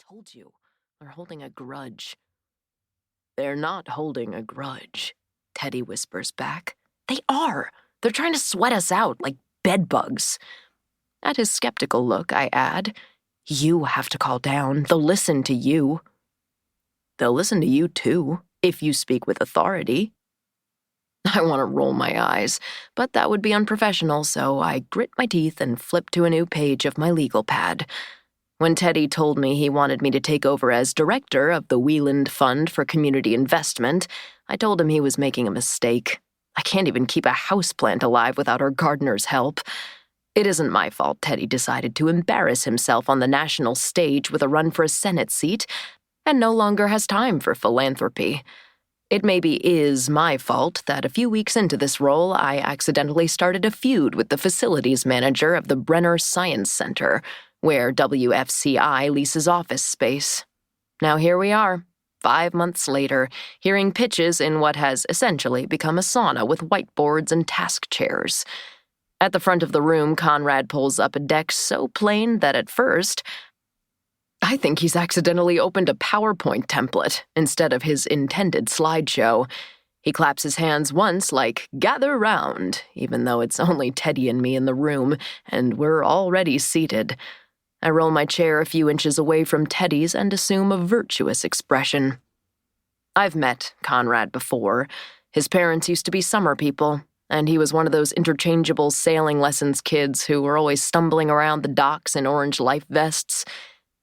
told you, they're holding a grudge. They're not holding a grudge, Teddy whispers back. They are. They're trying to sweat us out like bedbugs. At his skeptical look, I add, you have to call down. They'll listen to you. They'll listen to you too, if you speak with authority. I want to roll my eyes, but that would be unprofessional, so I grit my teeth and flip to a new page of my legal pad. When Teddy told me he wanted me to take over as director of the Wieland Fund for Community Investment, I told him he was making a mistake. I can't even keep a houseplant alive without our gardener's help. It isn't my fault Teddy decided to embarrass himself on the national stage with a run for a Senate seat and no longer has time for philanthropy. It maybe is my fault that a few weeks into this role, I accidentally started a feud with the facilities manager of the Brenner Science Center, where WFCI leases office space. Now here we are, 5 months later, hearing pitches in what has essentially become a sauna with whiteboards and task chairs. At the front of the room, Conrad pulls up a deck so plain that at first, I think he's accidentally opened a PowerPoint template instead of his intended slideshow. He claps his hands once like, gather round, even though it's only Teddy and me in the room, and we're already seated. I roll my chair a few inches away from Teddy's and assume a virtuous expression. I've met Conrad before. His parents used to be summer people, and he was one of those interchangeable sailing lessons kids who were always stumbling around the docks in orange life vests.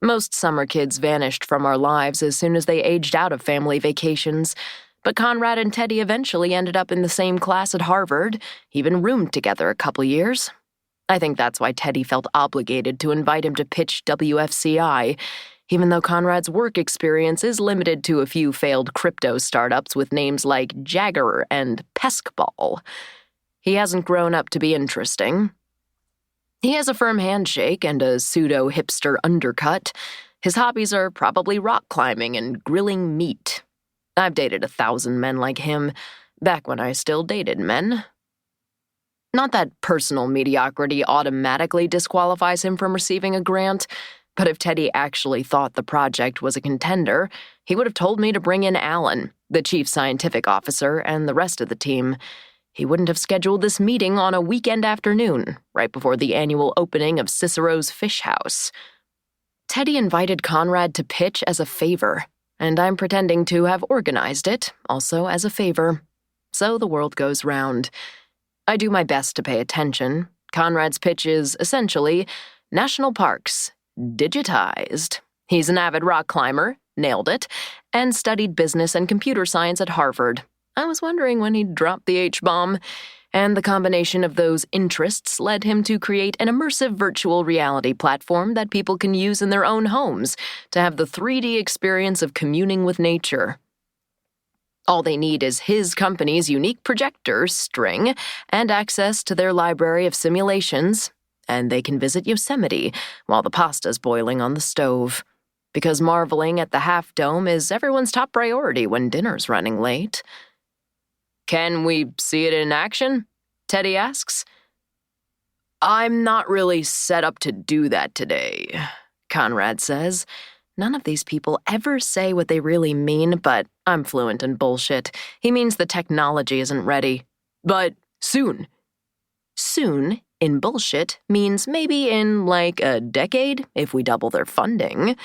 Most summer kids vanished from our lives as soon as they aged out of family vacations, but Conrad and Teddy eventually ended up in the same class at Harvard, even roomed together a couple years. I think that's why Teddy felt obligated to invite him to pitch WFCI, even though Conrad's work experience is limited to a few failed crypto startups with names like Jagger and Peskball. He hasn't grown up to be interesting. He has a firm handshake and a pseudo-hipster undercut. His hobbies are probably rock climbing and grilling meat. I've dated 1,000 men like him, back when I still dated men. Not that personal mediocrity automatically disqualifies him from receiving a grant, but if Teddy actually thought the project was a contender, he would have told me to bring in Alan, the chief scientific officer, and the rest of the team. He wouldn't have scheduled this meeting on a weekend afternoon, right before the annual opening of Cicero's Fish House. Teddy invited Conrad to pitch as a favor, and I'm pretending to have organized it, also as a favor. So the world goes round. I do my best to pay attention. Conrad's pitch is, essentially, national parks, digitized. He's an avid rock climber, nailed it, and studied business and computer science at Harvard. I was wondering when he'd drop the H-bomb, and the combination of those interests led him to create an immersive virtual reality platform that people can use in their own homes to have the 3D experience of communing with nature. All they need is his company's unique projector string and access to their library of simulations, and they can visit Yosemite while the pasta's boiling on the stove. Because marveling at the Half Dome is everyone's top priority when dinner's running late. Can we see it in action? Teddy asks. I'm not really set up to do that today, Conrad says. None of these people ever say what they really mean, but I'm fluent in bullshit. He means the technology isn't ready. But soon. Soon, in bullshit, means maybe in like a decade, if we double their funding.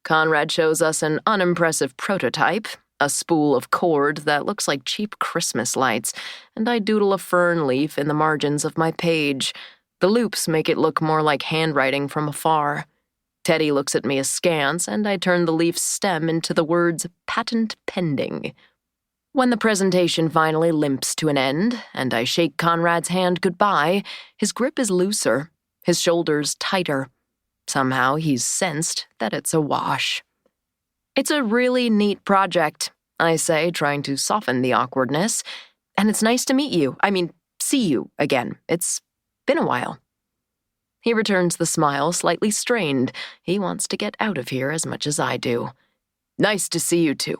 Conrad shows us an unimpressive prototype, a spool of cord that looks like cheap Christmas lights, and I doodle a fern leaf in the margins of my page. The loops make it look more like handwriting from afar. Teddy looks at me askance, and I turn the leaf's stem into the words patent pending. When the presentation finally limps to an end, and I shake Conrad's hand goodbye, his grip is looser, his shoulders tighter. Somehow he's sensed that it's a wash. It's a really neat project, I say, trying to soften the awkwardness. And it's nice to meet you. See you again. It's been a while. He returns the smile, slightly strained. He wants to get out of here as much as I do. Nice to see you too.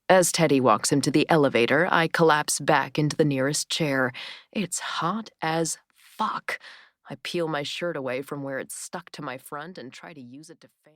As Teddy walks him to the elevator, I collapse back into the nearest chair. It's hot as fuck. I peel my shirt away from where it's stuck to my front and try to use it to fan.